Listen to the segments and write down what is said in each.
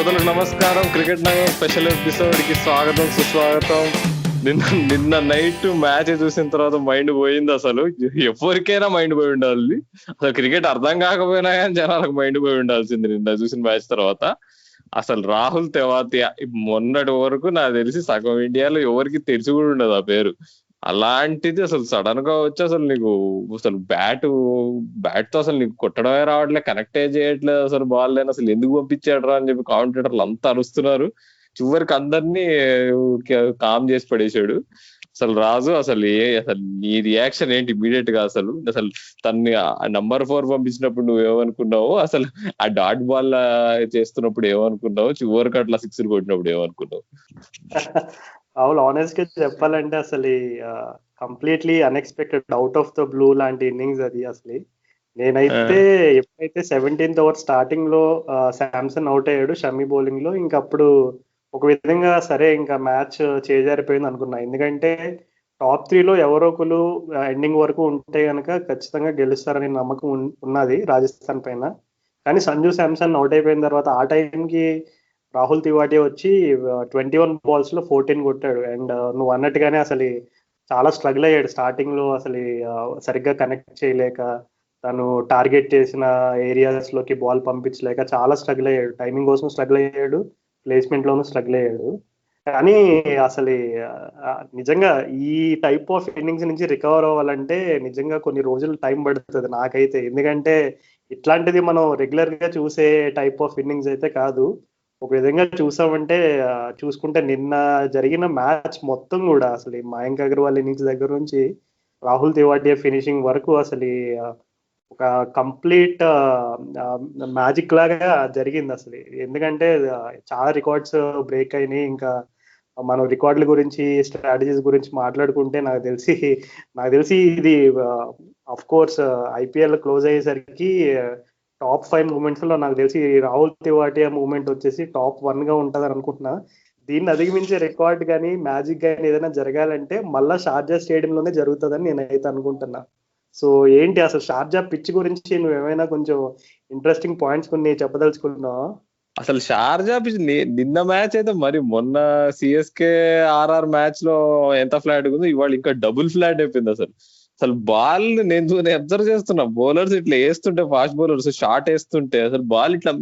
శ్రోతలకు నమస్కారం. Cricket Nagar special episode కి స్వాగతం, సుస్వాగతం. నిన్న నైట్ మ్యాచ్ చూసిన తర్వాత మైండ్ పోయింది. అసలు ఎవరికైనా మైండ్ పోయి ఉండాలి. అసలు క్రికెట్ అర్థం కాకపోయినా కానీ జనాలకు మైండ్ పోయి ఉండాల్సింది నిన్న చూసిన మ్యాచ్ తర్వాత. అసలు రాహుల్ తెవాతియా మొన్నటి వరకు నాకు తెలిసి సగం ఇండియాలో ఎవరికి తెలిసి కూడా ఉండదు ఆ పేరు. అలాంటిది అసలు సడన్ గా వచ్చి అసలు నీకు అసలు బ్యాట్ తో అసలు నీకు కొట్టడమే రావట్లే, కనెక్టే చేయట్లేదు అసలు బాల్ లేని. అసలు ఎందుకు పంపించాడు రా అని చెప్పి కామెంటేటర్లు అంతా అరుస్తున్నారు. చివరికి అందరినీ కామ్ చేసి పడేశాడు. అసలు రాజు అసలు నీ రియాక్షన్ ఏంటి ఇమీడియట్ గా? అసలు తన్ని నంబర్ 4 పంపించినప్పుడు నువ్వేమనుకున్నావు? అసలు ఆ డాట్ బాల్ చేస్తున్నప్పుడు ఏమనుకున్నావు? చివరికి అట్లా 6 కొట్టినప్పుడు ఏమనుకున్నావు? అవును, ఆనెస్ట్ గా చెప్పాలంటే అసలు completely unexpected, out of the blue లాంటి ఇన్నింగ్స్ అది. అసలు నేనైతే ఎప్పుడైతే 17th ఓవర్ స్టార్టింగ్ లో శాంసన్ అవుట్ అయ్యాడు షమి బౌలింగ్ లో, ఇంకప్పుడు ఒక విధంగా సరే ఇంకా మ్యాచ్ చేజారిపోయింది అనుకున్నా. ఎందుకంటే టాప్ 3లో ఎవరో ఒకరు ఎండింగ్ వరకు ఉంటే కనుక ఖచ్చితంగా గెలుస్తారనే నమ్మకం ఉన్నది రాజస్థాన్ పైన. కానీ సంజు శాంసన్ అవుట్ అయిపోయిన తర్వాత ఆ టైంకి రాహుల్ తివాటి వచ్చి 21 balls లో 14 కొట్టాడు. అండ్ నువ్వు అన్నట్టుగానే అసలు చాలా స్ట్రగుల్ అయ్యాడు స్టార్టింగ్ లో. అసలు సరిగ్గా కనెక్ట్ చేయలేక, తను టార్గెట్ చేసిన ఏరియాస్ లోకి బాల్ పంపించలేక చాలా స్ట్రగుల్ అయ్యాడు. టైమింగ్ కోసం స్ట్రగుల్ అయ్యాడు, ప్లేస్మెంట్ లోనూ స్ట్రగుల్ అయ్యాడు. కానీ అసలు నిజంగా ఈ టైప్ ఆఫ్ ఇన్నింగ్స్ నుంచి రికవర్ అవ్వాలంటే నిజంగా కొన్ని రోజులు టైం పడుతుంది నాకైతే. ఎందుకంటే ఇట్లాంటిది మనం రెగ్యులర్ గా చూసే టైప్ ఆఫ్ ఇన్నింగ్స్ అయితే కాదు. ఒక విధంగా చూసామంటే చూసుకుంటే నిన్న జరిగిన మ్యాచ్ మొత్తం కూడా అసలు మయాంక్ అగర్వాల్ ఇన్నింగ్స్ దగ్గర నుంచి రాహుల్ తెవాటియా ఫినిషింగ్ వరకు అసలు ఒక కంప్లీట్ మ్యాజిక్ లాగా జరిగింది అసలు. ఎందుకంటే చాలా రికార్డ్స్ బ్రేక్ అయినాయి. ఇంకా మనం రికార్డుల గురించి, స్ట్రాటజీస్ గురించి మాట్లాడుకుంటే నాకు తెలిసి ఇది అఫ్ కోర్స్ ఐపీఎల్ క్లోజ్ అయ్యేసరికి టాప్ 5 మూమెంట్స్ లో నాకు తెలిసి రాహుల్ తివాటియా మూమెంట్ వచ్చేసి టాప్ 1 గా ఉంటది అనుకుంటున్నా. దీన్ని అధిగమించే రికార్డ్ కానీ మ్యాజిక్ కానీ ఏదైనా జరగాలంటే మళ్ళా షార్జా స్టేడియంలోనే జరుగుతుందని నేనైతే అనుకుంటున్నా. సో ఏంటి అసలు షార్జా పిచ్ గురించి నువ్వేమైనా కొంచెం ఇంట్రెస్టింగ్ పాయింట్స్ కొన్ని చెప్పదలుచుకుంటున్నావా? అసలు షార్జా పిచ్ నిన్న మ్యాచ్ అయితే మరి మొన్న సిఎస్కే ఆర్ఆర్ మ్యాచ్ లో ఎంత ఫ్లాట్ ఉందో ఇవాళ ఇంకా డబుల్ ఫ్లాట్ అయిపోయింది. అసలు బాల్ నేను అబ్జర్వ్ చేస్తున్నా, బౌలర్స్ ఇట్లా వేస్తుంటే, ఫాస్ట్ బౌలర్స్ షార్ట్ వేస్తుంటే అసలు బాల్ ఇట్లా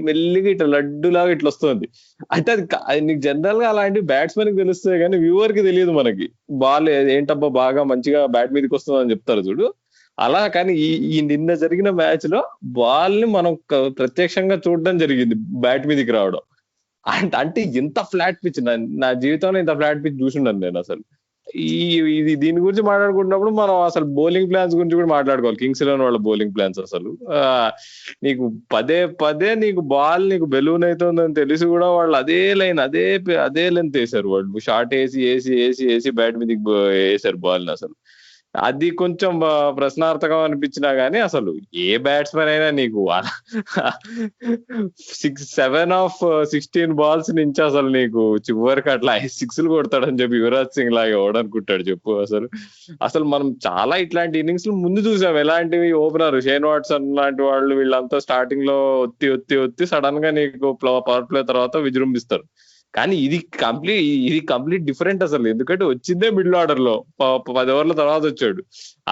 మెల్లిగా ఇట్లా లడ్డులాగా ఇట్లా వస్తుంది. అంటే అది నీకు జనరల్ గా అలాంటి బ్యాట్స్మెన్ కి తెలుస్తుంది కానీ వ్యూవర్ కి తెలియదు. మనకి బాల్ ఏంటబ్బా బాగా మంచిగా బ్యాట్ మీదకి వస్తుంది అని చెప్తారు చూడు, అలా. కానీ ఈ నిన్న జరిగిన మ్యాచ్ లో బాల్ ని మనం ప్రత్యక్షంగా చూడడం జరిగింది, బ్యాట్ మీదకి రావడం. అంటే ఇంత ఫ్లాట్ పిచ్ నా జీవితంలో ఇంత ఫ్లాట్ పిచ్ చూసిండాను నేను అసలు. దీని గురించి మాట్లాడుకుంటున్నప్పుడు మనం అసలు బౌలింగ్ ప్లాన్స్ గురించి కూడా మాట్లాడుకోవాలి. కింగ్స్ 11 వాళ్ళ బౌలింగ్ ప్లాన్స్ అసలు నీకు పదే పదే నీకు బాల్ నీకు బెలూన్ అవుతుందని తెలిసి కూడా వాళ్ళు అదే లెంత్ వేసారు. వాళ్ళు షార్ట్ వేసి బ్యాట్ మీదకి వేసారు బాల్ ని. అసలు అది కొంచెం ప్రశ్నార్థకం అనిపించినా గానీ అసలు ఏ బ్యాట్స్మెన్ అయినా నీకు 7/16 balls నుంచి అసలు నీకు చివరికి అట్లా 6 కొడతాడని చెప్పి యువరాజ్ సింగ్ లాగా ఎవడనుకుంటాడు చెప్పు? అసలు మనం చాలా ఇట్లాంటి ఇన్నింగ్స్ ముందు చూసాం. ఎలాంటివి ఓపెనర్ షేన్ వాట్సన్ లాంటి వాళ్ళు వీళ్ళంతా స్టార్టింగ్ లో ఒత్తి సడన్ గా నీకు పవర్ ప్లే తర్వాత విజృంభిస్తారు. కానీ ఇది కంప్లీట్ డిఫరెంట్ అసలు. ఎందుకంటే వచ్చిందే మిడిల్ ఆర్డర్ లో 10 ఓవర్ల తర్వాత వచ్చాడు.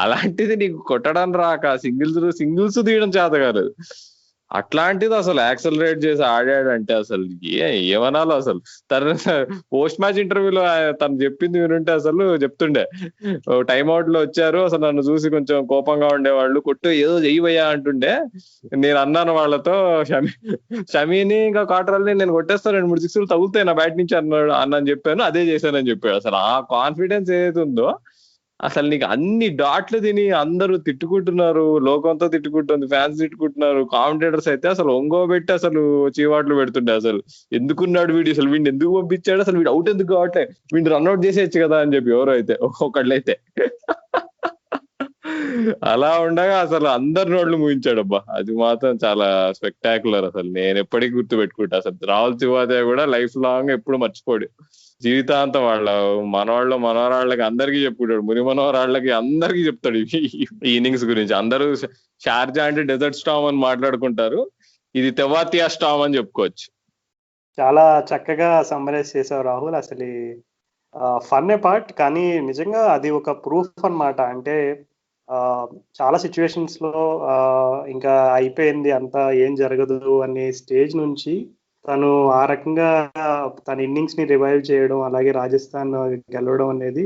అలాంటిది నీకు కొట్టడం రాక సింగిల్స్ తీయడం చేత కాలేదు. అట్లాంటిది అసలు యాక్సలరేట్ చేసి ఆడాడంటే అసలు ఏమనాలో అసలు. తన పోస్ట్ మ్యాచ్ ఇంటర్వ్యూలో తను చెప్పింది వినుంటే అసలు చెప్తుండే, టైమ్అవుట్ లో వచ్చారు అసలు నన్ను చూసి కొంచెం కోపంగా ఉండేవాళ్ళు, కొట్టు ఏదో చెయ్యబోయా అంటుండే. నేను అన్నాను వాళ్ళతో, షమీని ఇంకా కాటరల్ని నేను కొట్టేస్తాను, 2-3 6 తగులుతాయి నా బ్యాట్ నుంచి అన్నని చెప్పాను, అదే చేశానని చెప్పాడు. అసలు ఆ కాన్ఫిడెన్స్ ఏదైతే ఉందో అసలు నీకు అన్ని డాట్లు తిని అందరూ తిట్టుకుంటున్నారు, లోకంతో తిట్టుకుంటుంది, ఫ్యాన్స్ తిట్టుకుంటున్నారు, కామెంటేటర్స్ అయితే అసలు ఒంగోబెట్టి అసలు చీవాట్లు పెడుతుండే. అసలు ఎందుకున్నాడు వీడు, అసలు వీడిని ఎందుకు పంపించాడు, అసలు వీడు అవుట్ ఎందుకు కావట్లే, వీడిని రన్అట్ చేసేయచ్చు కదా అని చెప్పి ఎవరో అయితే ఒక్కొక్కళ్ళైతే అలా ఉండగా అసలు అందరి నోళ్ళు ముగించాడబ్బా. అది మాత్రం చాలా స్పెక్టాక్యులర్. అసలు నేను ఎప్పటికీ గుర్తు పెట్టుకుంటా. అసలు రాహుల్ తివాటియా కూడా లైఫ్ లాంగ్ ఎప్పుడు మర్చిపోడు. జీవితాంతం వాళ్ళ మనవరాళ్ళకి అందరికీ చెప్పుకుంటాడు, ముని మనవరాళ్ళకి అందరికీ చెప్తాడు ఈ ఇన్నింగ్స్ గురించి. అందరూ షార్జా అంటే డెజర్ట్ స్టామ్ అని మాట్లాడుకుంటారు, ఇది తెవాతియా స్టామ్ అని చెప్పుకోవచ్చు. చాలా చక్కగా సమ్మరైజ్ చేసావు రాహుల్. అసలు ఫన్ పార్ట్, కానీ నిజంగా అది ఒక ప్రూఫ్ అన్నమాట. అంటే చాలా సిచ్యువేషన్స్ లో ఇంకా అయిపోయింది అంతా, ఏం జరగదు అనే స్టేజ్ నుంచి తను ఆ రకంగా తన ఇన్నింగ్స్ ని రివైవ్ చేయడం, అలాగే రాజస్థాన్ గెలవడం అనేది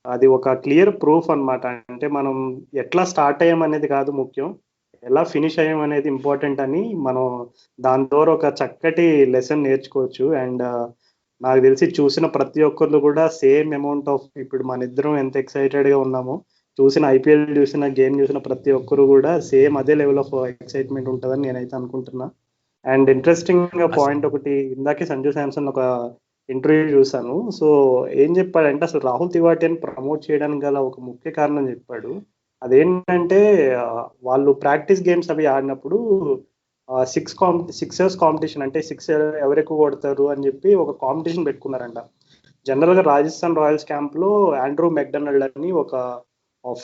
అది ఒక క్లియర్ ప్రూఫ్ అన్నమాట. అంటే మనం ఎట్లా స్టార్ట్ అయ్యాం అనేది కాదు ముఖ్యం, ఎలా ఫినిష్ అయ్యాం అనేది ఇంపార్టెంట్ అని మనం దాని ద్వారా ఒక చక్కటి లెసన్ నేర్చుకోవచ్చు. అండ్ నాకు తెలిసి చూసిన ప్రతి ఒక్కరు కూడా సేమ్ అమౌంట్ ఆఫ్, ఇప్పుడు మన ఇద్దరం ఎంత ఎక్సైటెడ్ గా ఉన్నామో, చూసిన ఐపీఎల్ చూసిన గేమ్ చూసిన ప్రతి ఒక్కరు కూడా సేమ్ అదే లెవెల్ ఆఫ్ ఎక్సైట్మెంట్ ఉంటుందని నేనైతే అనుకుంటున్నా. అండ్ ఇంట్రెస్టింగ్ పాయింట్ ఒకటి, ఇందాకే సంజు శాంసన్ ఒక ఇంటర్వ్యూ చూసాను. సో ఏం చెప్పాడంటే, అసలు రాహుల్ తివాటిని ప్రమోట్ చేయడానికి గల ఒక ముఖ్య కారణం చెప్పాడు. అదేంటంటే వాళ్ళు ప్రాక్టీస్ గేమ్స్ అవి ఆడినప్పుడు సిక్సర్స్ కాంపిటీషన్, అంటే సిక్స్ ఎవరు ఎక్కువ కొడతారు అని చెప్పి ఒక కాంపిటీషన్ పెట్టుకున్నారంట. జనరల్ గా రాజస్థాన్ రాయల్స్ క్యాంప్ లో ఆండ్రూ మెక్డొనాల్డ్ అని ఒక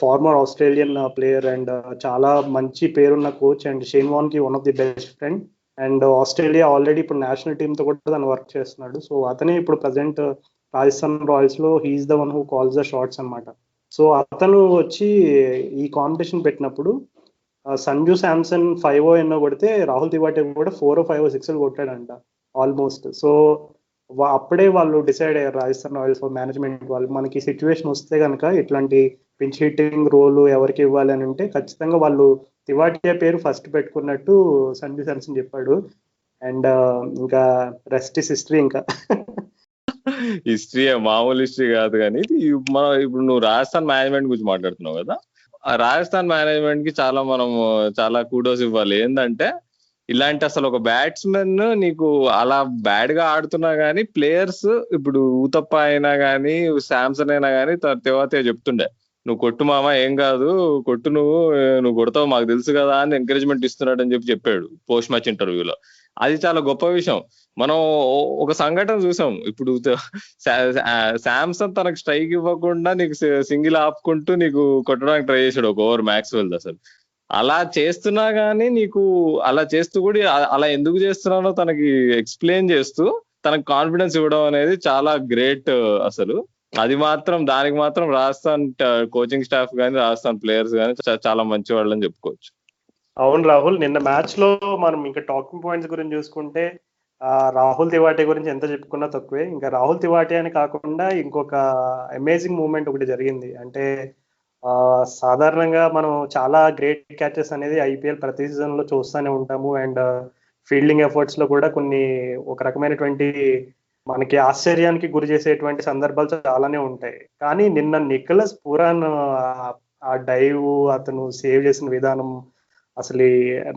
ఫార్మర్ ఆస్ట్రేలియన్ ప్లేయర్ అండ్ చాలా మంచి పేరున్న కోచ్, అండ్ షేన్ వార్న్ కి one of the best friend, and Australia already ఇప్పుడు నేషనల్ టీమ్ తో కూడా తను వర్క్ చేస్తున్నాడు. సో అతనే ఇప్పుడు ప్రజెంట్ రాజస్థాన్ రాయల్స్ లో he's the one who calls the shots అన్నమాట. సో అతను వచ్చి ఈ కాంపిటీషన్ పెట్టినప్పుడు సంజు శాంసన్ 5 ఎన్నో కొడితే రాహుల్ తివాటి కూడా 4 5 6 కొట్టాడంట ఆల్మోస్ట్. సో అప్పుడే వాళ్ళు డిసైడ్ అయ్యారు, రాజస్థాన్ రాయల్స్ మేనేజ్మెంట్ వాళ్ళు, మనకి సిచ్యువేషన్ వస్తే కనుక ఇట్లాంటి పిచ్ హిట్టింగ్ రోల్ ఎవరికి ఇవ్వాలి అని ఉంటే ఖచ్చితంగా వాళ్ళు తివాటియా పేరు ఫస్ట్ పెట్టుకున్నట్టు సంజు శాంసన్ చెప్పాడు. అండ్ ఇంకా రెస్ట్ ఇస్ హిస్టరీ. ఇంకా హిస్టరీ మామూలు హిస్టరీ కాదు, కానీ ఇది మనం ఇప్పుడు నువ్వు రాజస్థాన్ మేనేజ్మెంట్ గురించి మాట్లాడుతున్నావు కదా, ఆ రాజస్థాన్ మేనేజ్మెంట్ కి చాలా కూడోస్ ఇవ్వాలి. ఏంటంటే ఇలాంటి అసలు ఒక బ్యాట్స్మెన్ నీకు అలా బ్యాడ్ గా ఆడుతున్నా గానీ ప్లేయర్స్, ఇప్పుడు ఊతప్ప అయినా గానీ శాంసన్ అయినా గానీ తర్వాత చెప్తుండే, నువ్వు కొట్టు మామ, ఏం కాదు కొట్టు, నువ్వు కొడతావు మాకు తెలుసు కదా అని ఎంకరేజ్మెంట్ ఇస్తున్నాడు అని చెప్పాడు పోస్ట్ మ్యాచ్ ఇంటర్వ్యూలో. అది చాలా గొప్ప విషయం. మనం ఒక సంఘటన చూసాం, ఇప్పుడు శాంసన్ తనకు స్ట్రైక్ ఇవ్వకుండా నీకు సింగిల్ ఆపుకుంటూ నీకు కొట్టడానికి ట్రై చేశాడు ఒక ఓవర్ మ్యాక్స్వెల్. అసలు అలా చేస్తున్నా గానీ నీకు అలా చేస్తూ కూడా అలా ఎందుకు చేస్తున్నానో తనకి ఎక్స్ప్లెయిన్ చేస్తూ తనకు కాన్ఫిడెన్స్ ఇవ్వడం అనేది చాలా గ్రేట్ అసలు. దానికి మాత్రం రాజస్థాన్ కోచింగ్ స్టాఫ్ కానీ రాజస్థాన్ ప్లేయర్స్ కానీ చాలా మంచి వాళ్ళని చెప్పుకోవచ్చు. అవును రాహుల్, నిన్న మ్యాచ్ లో మనం ఇంకా టాకింగ్ పాయింట్స్ గురించి చూసుకుంటే రాహుల్ తివాటి గురించి ఎంత చెప్పుకున్నా తక్కువే. ఇంకా రాహుల్ తివాటి అని కాకుండా ఇంకొక అమేజింగ్ మూమెంట్ ఒకటి జరిగింది. అంటే సాధారణంగా మనం చాలా గ్రేట్ క్యాచెస్ అనేది ఐపీఎల్ ప్రతి సీజన్ లో చూస్తూనే ఉంటాము. అండ్ ఫీల్డింగ్ ఎఫర్ట్స్ లో కూడా కొన్ని ఒక రకమైనటువంటి మనకి ఆశ్చర్యానికి గురి చేసేటువంటి సందర్భాలు చాలానే ఉంటాయి. కానీ నిన్న నికోలస్ పూరాన్ ఆ డైవ్, అతను సేవ్ చేసిన విధానం అసలు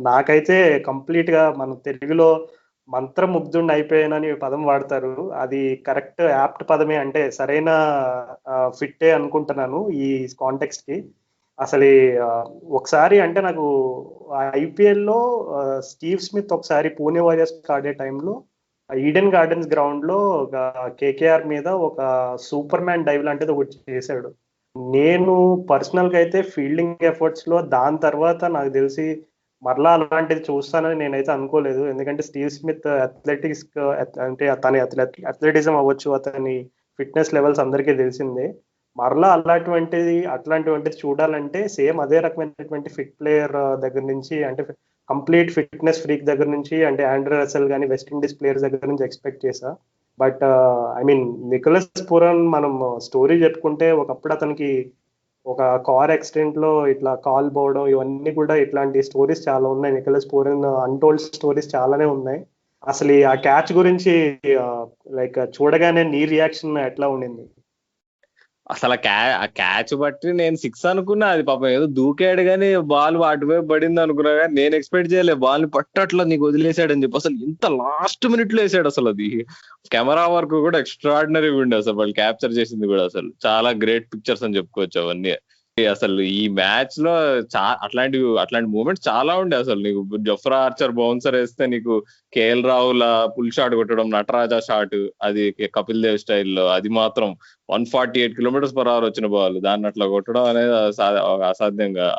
నాకైతే కంప్లీట్ గా, మన తెలుగులో మంత్రముగ్ధుడిని అయిపోయానని పదం వాడతారు, అది కరెక్ట్ యాప్ట్ పదమే, అంటే సరైన ఫిట్టే అనుకుంటున్నాను ఈ కాంటెక్స్ట్ కి. అసలు ఒకసారి అంటే నాకు ఐపీఎల్లో స్టీవ్ స్మిత్ ఒకసారి పూణే వారియర్స్ ఆడే టైంలో ఈడెన్ గార్డెన్స్ గ్రౌండ్ లో కేకేఆర్ మీద ఒక సూపర్ మ్యాన్ డైవ్ లాంటిది ఒకటి చేశాడు. నేను పర్సనల్ గా అయితే ఫీల్డింగ్ ఎఫర్ట్స్ లో దాని తర్వాత నాకు తెలిసి మరలా అలాంటిది చూస్తానని నేనైతే అనుకోలేదు. ఎందుకంటే స్టీవ్ స్మిత్ అథ్లెటిక్స్, అంటే తన అథ్లెటిజం అవ్వచ్చు, అతని ఫిట్నెస్ లెవెల్స్ అందరికీ తెలిసిందే. మరలా అట్లాంటివంటిది చూడాలంటే సేమ్ అదే రకమైనటువంటి ఫిట్ ప్లేయర్ దగ్గర నుంచి, అంటే కంప్లీట్ ఫిట్నెస్ ఫ్రీక్ దగ్గర నుంచి, అంటే ఆండ్రే రసెల్ కానీ వెస్టిండీస్ ప్లేయర్స్ దగ్గర నుంచి ఎక్స్పెక్ట్ చేశా. But I mean Nicholas Pooran మనం స్టోరీ చెప్పుకుంటే, ఒకప్పుడు అతనికి ఒక కార్ యాక్సిడెంట్ లో ఇట్లా కాల్ పోవడం, ఇవన్నీ కూడా ఇట్లాంటి స్టోరీస్ చాలా ఉన్నాయి. నికోలస్ పూరన్ అన్టోల్డ్ స్టోరీస్ చాలానే ఉన్నాయి. అసలు ఆ క్యాచ్ గురించి లైక్ చూడగానే నీ రియాక్షన్ ఎట్లా ఉండింది? అసలు ఆ క్యాచ్ బట్టి నేను 6 అనుకున్నా, అది పాపం ఏదో దూకాడు కానీ బాల్ అటువైపు పడింది అనుకున్నా, కానీ నేను ఎక్స్పెక్ట్ చేయలేదు బాల్ ని పట్టట్లా నీకు వదిలేసాడని చెప్పి. అసలు ఇంత లాస్ట్ మినిట్ లో వేసాడు. అసలు అది కెమెరా వర్క్ కూడా ఎక్స్ట్రాడినరీ ఉండే, అసలు వాళ్ళు క్యాప్చర్ చేసింది కూడా అసలు చాలా గ్రేట్ పిక్చర్స్ అని చెప్పుకోవచ్చు అవన్నీ. అసలు ఈ మ్యాచ్ లో అట్లాంటి మూమెంట్స్ చాలా ఉండే. అసలు నీకు జఫ్రా ఆర్చర్ బౌన్సర్ వేస్తే నీకు కేఎల్ రాహుల్ పుల్ షాట్ కొట్టడం, నటరాజా షాట్, అది కపిల్ దేవ్ స్టైల్లో, అది మాత్రం 148 km/h వచ్చిన బాల్ దాన్ని అట్లా కొట్టడం అనేది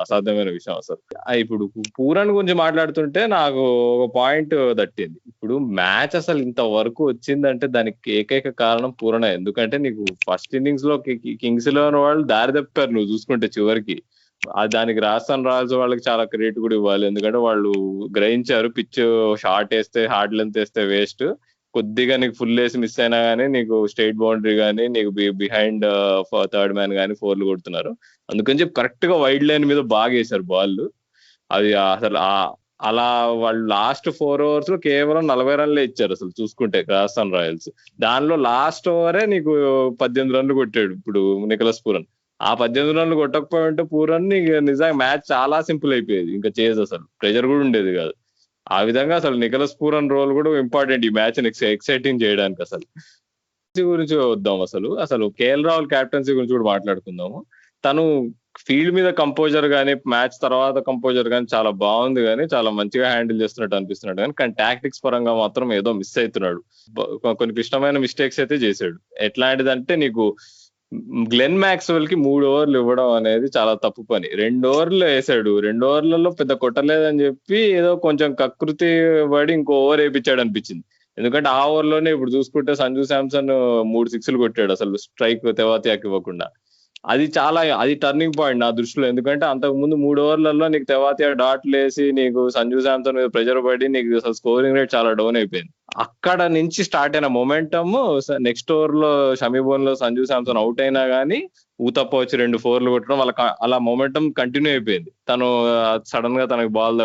అసాధ్యమైన విషయం అసలు. ఇప్పుడు పూరన్ గురించి మాట్లాడుతుంటే నాకు ఒక పాయింట్ తట్టింది. ఇప్పుడు మ్యాచ్ అసలు ఇంతవరకు వచ్చిందంటే దానికి ఏకైక కారణం పూరనే. ఎందుకంటే నీకు ఫస్ట్ ఇన్నింగ్స్ లో కింగ్స్ లో వాళ్ళు దారి తప్పారు నువ్వు చూసుకుంటే చివరికి. దానికి రాజస్థాన్ రాయల్స్ వాళ్ళకి చాలా క్రెడిట్ కూడా ఇవ్వాలి. ఎందుకంటే వాళ్ళు గ్రహించారు పిచ్ షార్ట్ వేస్తే హార్డ్ లెంత్ వేస్తే వేస్ట్, కొద్దిగా నీకు ఫుల్ వేసి మిస్ అయినా గానీ నీకు స్ట్రైట్ బౌండరీ కానీ నీకు బిహైండ్ థర్డ్ మ్యాన్ కానీ ఫోర్లు కొడుతున్నారు. అందుకని చెప్పి కరెక్ట్ గా వైడ్ లైన్ మీద బాగా వేశారు బాల్. అది అసలు అలా వాళ్ళు లాస్ట్ 4 overs లో కేవలం 40 runs ఇచ్చారు అసలు చూసుకుంటే రాజస్థాన్ రాయల్స్. దానిలో లాస్ట్ ఓవరే నీకు 18 runs కొట్టాడు ఇప్పుడు నికోలస్ పూరన్. ఆ 18 runs కొట్టకపోయి ఉంటే పూరన్ నిజంగా మ్యాచ్ చాలా సింపుల్ అయిపోయేది. ఇంకా చేజ్ అసలు ప్రెషర్ కూడా ఉండేది కాదు. ఆ విధంగా అసలు నికోలస్ పూరన్ రోల్ కూడా ఇంపార్టెంట్ ఈ మ్యాచ్ ఎక్సైటింగ్ చేయడానికి. అసలు గురించి వద్దాం. అసలు కేఎల్ రాహుల్ క్యాప్టెన్సీ గురించి కూడా మాట్లాడుకుందాము. తను ఫీల్డ్ మీద కంపోజర్ గానీ మ్యాచ్ తర్వాత కంపోజర్ గానీ చాలా బాగుంది, కానీ చాలా మంచిగా హ్యాండిల్ చేస్తున్నట్టు అనిపిస్తున్నాడు. కానీ టాక్టిక్స్ పరంగా మాత్రం ఏదో మిస్ అవుతున్నాడు. కొన్ని క్లిష్టమైన మిస్టేక్స్ అయితే చేశాడు. ఎట్లాంటిదంటే నీకు గ్లెన్ మ్యాక్స్వెల్ కి 3 overs ఇవ్వడం అనేది చాలా తప్పు పని. 2 overs వేసాడు, 2 overs పెద్ద కొట్టలేదని చెప్పి ఏదో కొంచెం కకృతి పడి ఇంకో ఓవర్ వేయించాడు అనిపించింది. ఎందుకంటే ఆ ఓవర్ లోనే ఇప్పుడు చూసుకుంటే సంజు శాంసన్ 3 sixes కొట్టాడు అసలు స్ట్రైక్ తెవాతియాకి ఇవ్వకుండా. అది టర్నింగ్ పాయింట్ నా దృష్టిలో. ఎందుకంటే అంతకు ముందు 3 overs నీకు తెవాతియా డాట్లు వేసి నీకు సంజు శాంసన్ మీద ప్రెజర్ పడి నీకు అసలు స్కోరింగ్ రేట్ చాలా డౌన్ అయిపోయింది. అక్కడ నుంచి స్టార్ట్ అయిన మొమెంటమ్ నెక్స్ట్ ఓవర్ లో షమీబోన్ లో సంజు శాంసన్ అవుట్ అయినా గానీ ఊతప్ప వచ్చి 2 4 కొట్టడం అలా మొమెంటమ్ కంటిన్యూ అయిపోయింది. తను సడన్ గా తనకి బాల్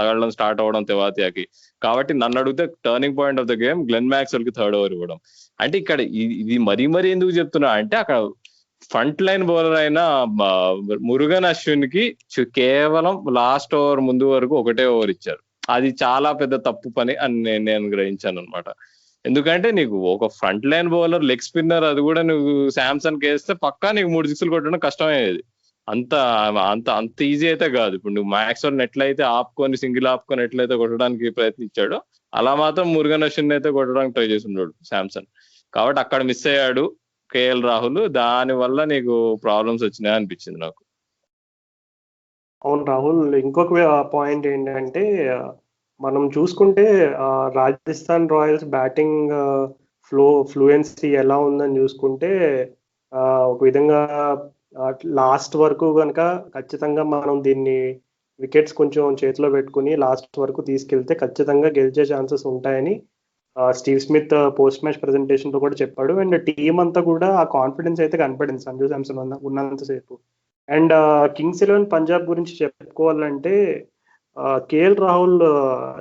తగలడం స్టార్ట్ అవ్వడం తెవాతియాకి. కాబట్టి నన్ను అడిగితే turning point of the game Glenn Maxwell కి 3rd over ఇవ్వడం. అంటే ఇక్కడ ఇది మరీ ఎందుకు చెప్తున్నా అంటే అక్కడ ఫ్రంట్ లైన్ బౌలర్ అయిన మురుగన్ అశ్విన్ కి కేవలం లాస్ట్ ఓవర్ ముందు వరకు 1 over ఇచ్చారు. అది చాలా పెద్ద తప్పు పని అని నేను గ్రహించాను అనమాట. ఎందుకంటే నీకు ఒక front line bowler leg spinner, అది కూడా నువ్వు శాంసన్ వేస్తే పక్కా నీకు 3 sixes కొట్టడం కష్టమయ్యేది. అంత ఈజీ అయితే కాదు. ఇప్పుడు నువ్వు మ్యాక్స్వెల్ ఎట్లయితే సింగిల్ ఆపుకొని ఎట్లయితే కొట్టడానికి ప్రయత్నించాడో అలా మాత్రం మురుగన్ అశ్విన్ అయితే కొట్టడానికి ట్రై చేసి ఉన్నాడు శాంసన్. కాబట్టి అక్కడ మిస్ అయ్యాడు కేఎల్ రాహుల్. దాని వల్ల నీకు ప్రాబ్లమ్స్ వచ్చినాయి అనిపించింది నాకు. అవును రాహుల్, ఇంకొక పాయింట్ ఏంటంటే మనం చూసుకుంటే రాజస్థాన్ రాయల్స్ బ్యాటింగ్ ఫ్లూయెన్సీ ఎలా ఉందని చూసుకుంటే ఒక విధంగా లాస్ట్ వరకు కనుక ఖచ్చితంగా మనం దీన్ని వికెట్స్ కొంచెం చేతిలో పెట్టుకుని లాస్ట్ వరకు తీసుకెళ్తే ఖచ్చితంగా గెలిచే ఛాన్సెస్ ఉంటాయని Steve Smith post match presentation లో కూడా చెప్పాడు. అండ్ టీం అంతా కూడా ఆ కాన్ఫిడెన్స్ అయితే కనపడింది సంజు శాంసన్ ఉన్నంతసేపు. అండ్ కింగ్స్ 11 పంజాబ్ గురించి చెప్పుకోవాలంటే కేఎల్ రాహుల్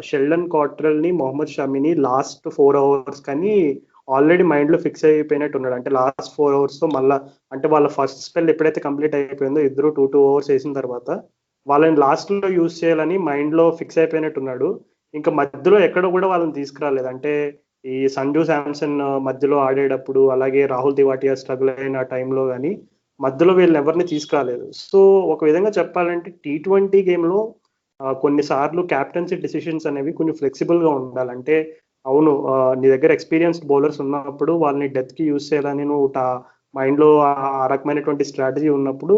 షెల్డన్ కాట్రెల్ ని మొహమ్మద్ షమీని లాస్ట్ 4 overs కానీ ఆల్రెడీ మైండ్ లో ఫిక్స్ అయిపోయినట్టు ఉన్నాడు. అంటే లాస్ట్ 4 overs తో మళ్ళా అంటే వాళ్ళ ఫస్ట్ స్పెల్ ఎప్పుడైతే కంప్లీట్ అయిపోయిందో ఇద్దరు 2 overs వేసిన తర్వాత వాళ్ళని లాస్ట్ లో యూజ్ చేయాలని మైండ్ లో ఫిక్స్ అయిపోయినట్టున్నాడు. ఇంకా మధ్యలో ఎక్కడ కూడా వాళ్ళని తీసుకురాలేదు. అంటే ఈ సంజు శాంసన్ మధ్యలో ఆడేటప్పుడు, అలాగే రాహుల్ తివాటియా స్ట్రగుల్ అయిన టైంలో కానీ మధ్యలో వీళ్ళని ఎవరిని తీసుకురాలేదు. సో ఒక విధంగా చెప్పాలంటే T20 గేమ్లో కొన్నిసార్లు క్యాప్టెన్సీ డిసిషన్స్ అనేవి కొంచెం ఫ్లెక్సిబుల్ గా ఉండాలంటే అవును, నీ దగ్గర ఎక్స్పీరియన్స్డ్ బౌలర్స్ ఉన్నప్పుడు వాళ్ళని డెత్ కి యూజ్ చేయాలని నువ్వు మైండ్ లో ఆ రకమైనటువంటి స్ట్రాటజీ ఉన్నప్పుడు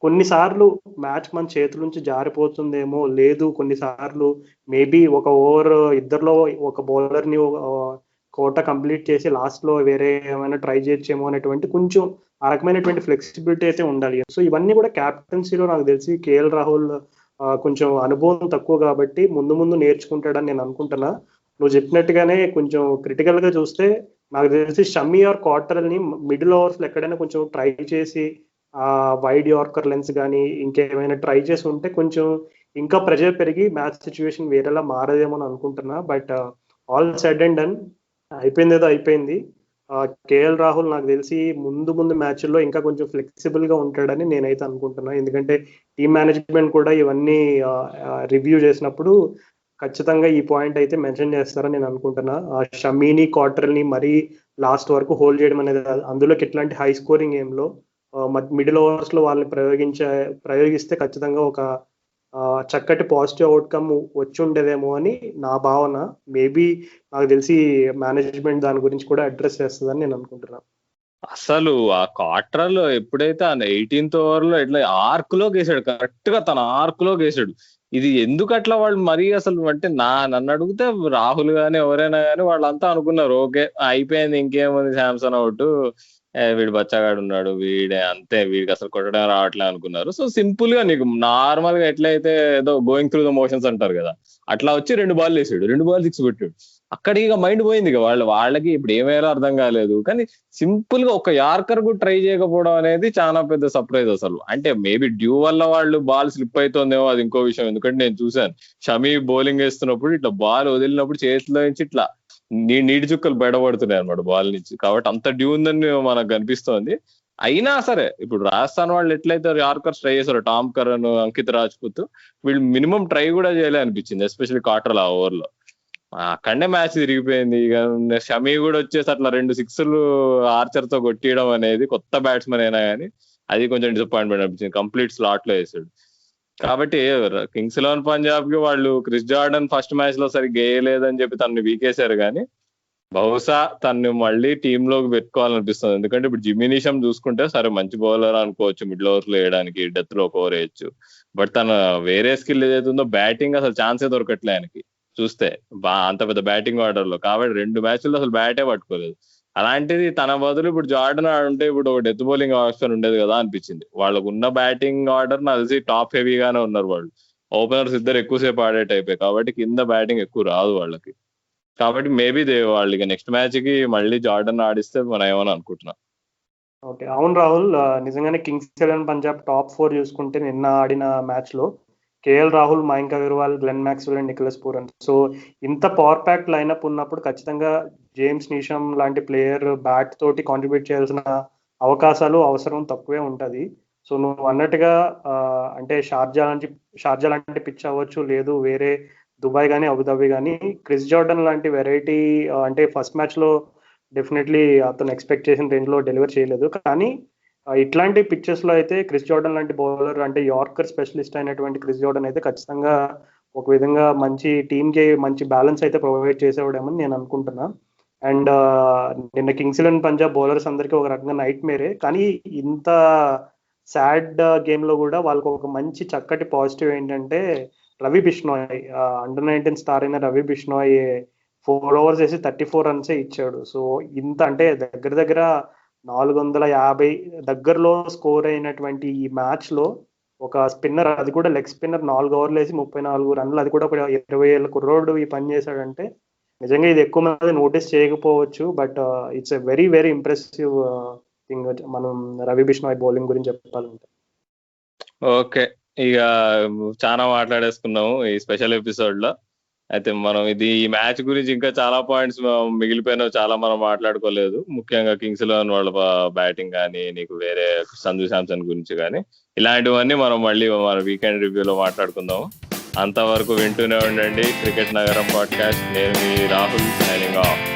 కొన్నిసార్లు మ్యాచ్ మన చేతుల నుంచి జారిపోతుందేమో, లేదు కొన్నిసార్లు మేబీ ఒక ఓవర్ ఇద్దరిలో ఒక బౌలర్ ని కోట కంప్లీట్ చేసి లాస్ట్ లో వేరే ఏమైనా ట్రై చేయొచ్చేమో అనేటువంటి కొంచెం ఆ రకమైనటువంటి ఫ్లెక్సిబిలిటీ అయితే ఉండాలి. సో ఇవన్నీ కూడా క్యాప్టెన్సీలో నాకు తెలిసి కేఎల్ రాహుల్ కొంచెం అనుభవం తక్కువ కాబట్టి ముందు నేర్చుకుంటాడని నేను అనుకుంటున్నా. నువ్వు చెప్పినట్టుగానే కొంచెం క్రిటికల్ గా చూస్తే నాకు తెలిసి షమ్మీ ఆర్ కాట్రెల్ ని మిడిల్ ఓవర్స్ లో ఎక్కడైనా కొంచెం ట్రై చేసి వైడ్ యార్కర్ లెన్స్ కానీ ఇంకేమైనా ట్రై చేసి ఉంటే కొంచెం ఇంకా ప్రెజర్ పెరిగి మ్యాచ్ సిచ్యువేషన్ వేరేలా మారదేమో అని అనుకుంటున్నా. But all said and done, అయిపోయింది అయిపోయింది. కేఎల్ రాహుల్ నాకు తెలిసి ముందు మ్యాచ్ల్లో ఇంకా కొంచెం ఫ్లెక్సిబుల్ గా ఉంటాడని నేనైతే అనుకుంటున్నా. ఎందుకంటే టీమ్ మేనేజ్మెంట్ కూడా ఇవన్నీ రివ్యూ చేసినప్పుడు ఖచ్చితంగా ఈ పాయింట్ అయితే మెన్షన్ చేస్తారని నేను అనుకుంటున్నా. షమీని కాట్రెల్ ని మరీ లాస్ట్ వరకు హోల్డ్ చేయడం అనేది, అందులోకి ఎట్లాంటి హై స్కోరింగ్ గేమ్లో మిడిల్ ఓవర్స్ లో వాళ్ళని ప్రయోగిస్తే ఖచ్చితంగా ఒక చక్కటి పాజిటివ్ అవుట్కమ్ వచ్చి ఉండేదేమో అని నా భావన. మేబీ నాకు తెలిసి మేనేజ్మెంట్ దాని గురించి కూడా అడ్రస్ చేస్తుందని నేను అనుకుంటున్నాను. అసలు ఆ క్వార్టర్ లో ఎప్పుడైతే ఆ 18th ఓవర్ లో ఎట్లా ఆర్క్ లో వేసాడు, కరెక్ట్ గా తన ఆర్క్ లో వేసాడు. ఇది ఎందుకు అట్లా వాళ్ళు మరీ అసలు అంటే నన్ను అడిగితే రాహుల్ గాని ఎవరైనా గానీ వాళ్ళంతా అనుకున్నారు ఓకే అయిపోయింది ఇంకేముంది శాంసన్ అవుట్, వీడు బచ్చగాడు ఉన్నాడు, వీడే అంతే, వీడికి అసలు కొట్టడం రావట్లే అనుకున్నారు. సో సింపుల్ గా నీకు నార్మల్ గా ఎట్లయితే ఏదో గోయింగ్ త్రూ ద మోషన్స్ అంటారు కదా, అట్లా వచ్చి 2 బాల్ వేసాడు, 2 బాల్ 6 కొట్టాడు. అక్కడ ఇక మైండ్ పోయింది ఇక వాళ్ళకి ఇప్పుడు ఏమేయాలో అర్థం కాలేదు. కానీ సింపుల్ గా ఒక యార్కర్ కూడా ట్రై చేయకపోవడం అనేది చాలా పెద్ద సర్ప్రైజ్ అసలు. అంటే మేబీ డ్యూ వల్ల వాళ్ళు బాల్ స్లిప్ అవుతుందేమో, అది ఇంకో విషయం. ఎందుకంటే నేను చూసాను షమీ బౌలింగ్ వేస్తున్నప్పుడు ఇట్లా బాల్ వదిలినప్పుడు చేతిలో నుంచి ఇట్లా నీటి చుక్కలు బయటపడుతున్నాయి అనమాట బాల్ నుంచి. కాబట్టి అంత డ్యూ ఉందని మనకు కనిపిస్తోంది. అయినా సరే ఇప్పుడు రాజస్థాన్ వాళ్ళు ఎట్లయితే యార్కర్స్ ట్రై చేశారు, టామ్ కరన్, అంకిత్ రాజ్పుత్, వీళ్ళు మినిమం ట్రై కూడా చేయలే అనిపించింది, ఎస్పెషల్లీ క్వార్టర్ ఆ ఓవర్ లో. అక్కడనే మ్యాచ్ తిరిగిపోయింది. ఇక షమీ కూడా వచ్చేసి అట్లా 2 సిక్స్లు ఆర్చర్ తో కొట్టియడం అనేది, కొత్త బ్యాట్స్మెన్ అయినా కానీ అది కొంచెం డిసప్పాయింట్మెంట్ అనిపించింది. కంప్లీట్ స్లాట్ లో వేసాడు. కాబట్టి కింగ్స్ 11 పంజాబ్ కి వాళ్ళు క్రిస్ జార్డన్ ఫస్ట్ మ్యాచ్ లో సరిగ్గా వేయలేదని చెప్పి తనని వీకేశారు. కానీ బహుశా తను మళ్ళీ టీమ్ లోకి పెట్టుకోవాలనిపిస్తుంది. ఎందుకంటే ఇప్పుడు జిమ్మీ నిషమ్ చూసుకుంటే సరే మంచి బౌలర్ అనుకోవచ్చు, మిడిల్ ఓవర్స్ లో వేయడానికి, డెత్ లో ఒక ఓవర్ వేయచ్చు. బట్ తన వేరే స్కిల్ ఏదైతే ఉందో బ్యాటింగ్ అసలు ఛాన్సే దొరకట్లే ఆయనకి చూస్తే, అంత పెద్ద బ్యాటింగ్ ఆర్డర్ లో. కాబట్టి 2 మ్యాచ్ల్లో అసలు బ్యాటే పట్టుకోలేదు. అలాంటిది తన బదులు ఇప్పుడు జార్డన్ ఆడుంటే ఇప్పుడు ఒక డెత్ బౌలింగ్ ఆప్షన్ ఉండేది కదా అనిపించింది. వాళ్ళకు ఉన్న బ్యాటింగ్ ఆర్డర్ నాకు తెలిసి టాప్ హెవీగానే ఉన్నారు వాళ్ళు. ఓపెనర్స్ ఇద్దరు ఎక్కువసేపు ఆడే టైపే కాబట్టి కింద బ్యాటింగ్ ఎక్కువ రాదు వాళ్ళకి. కాబట్టి మేబీ వాళ్ళు ఇక నెక్స్ట్ మ్యాచ్ కి మళ్ళీ జార్డన్ ఆడిస్తే మనం ఏమని అనుకుంటున్నాం. ఓకే, అవును రాహుల్, నిజంగానే కింగ్స్ 11 పంజాబ్ టాప్ 4 చూసుకుంటే నిన్న ఆడిన మ్యాచ్ లో KL Rahul, Mayank Agarwal, Glenn Maxwell and Nicholas Pooran. So ఇంత పవర్ ప్యాక్ లైనప్ ఉన్నప్పుడు ఖచ్చితంగా జేమ్స్ నీషమ్ లాంటి ప్లేయర్ బ్యాట్ తోటి కాంట్రిబ్యూట్ చేయాల్సిన అవకాశాలు అవసరం తక్కువే ఉంటది. సో నువ్వు అన్నట్టుగా అంటే షార్జా లాంటి పిచ్ అవ్వచ్చు, లేదు వేరే దుబాయ్ కానీ అబుదాబి కానీ, క్రిస్ జార్డన్ లాంటి వెరైటీ అంటే ఫస్ట్ మ్యాచ్ లో డెఫినెట్లీ అతను ఎక్స్పెక్ట్ చేసిన రేంజ్ లో డెలివర్ చేయలేదు. కానీ ఇట్లాంటి పిచ్చెస్ లో అయితే క్రిస్ జార్డన్ లాంటి బౌలర్, అంటే యార్కర్ స్పెషలిస్ట్ అయినటువంటి క్రిస్ జార్డన్ అయితే ఖచ్చితంగా ఒక విధంగా మంచి టీమ్ కి మంచి బ్యాలెన్స్ అయితే ప్రొవైడ్ చేసేవాడేమని నేను అనుకుంటున్నా. అండ్ నిన్న కింగ్స్ 11 పంజాబ్ బౌలర్స్ అందరికీ ఒక రకంగా నైట్ మేరే. కానీ ఇంత సాడ్ గేమ్ లో కూడా వాళ్ళకు ఒక మంచి చక్కటి పాజిటివ్ ఏంటంటే రవి బిష్నోయ్, అండర్-19 స్టార్ అయిన రవి బిష్నోయ్ 4 overs వేసి 34 రన్సే ఇచ్చాడు. సో ఇంత అంటే దగ్గర దగ్గర 450 దగ్గరలో స్కోర్ అయినటువంటి ఈ మ్యాచ్ లో ఒక స్పిన్నర్, అది కూడా లెగ్ స్పిన్నర్, 4 ఓవర్లు వేసి 34 రన్లు, అది కూడా ఒక 20 ఏళ్ళ కుర్రోడు ఈ పని చేశాడంటే నిజంగా ఇది ఎక్కువ మంది నోటీస్ చేయకపోవచ్చు. But it's a very very impressive thing మనం రవి బిష్నోయ్ బౌలింగ్ గురించి చెప్పాలంటే. ఓకే, ఇక చాలా మాట్లాడేసుకున్నాము ఈ స్పెషల్ ఎపిసోడ్ లో. అయితే మనం ఈ మ్యాచ్ గురించి ఇంకా చాలా పాయింట్స్ మిగిలిపోయినావు, చాలా మనం మాట్లాడుకోలేదు. ముఖ్యంగా కింగ్స్ 11 వాళ్ళ బ్యాటింగ్ కానీ, నీకు వేరే సంజు శాంసన్ గురించి కానీ, ఇలాంటివన్నీ మనం మళ్ళీ మన వీకెండ్ రివ్యూలో మాట్లాడుకుందాము. అంతవరకు వింటూనే ఉండండి క్రికెట్ నగరం పాడ్కాస్ట్. నేను మీ రాహుల్, సైనింగ్ ఆఫ్.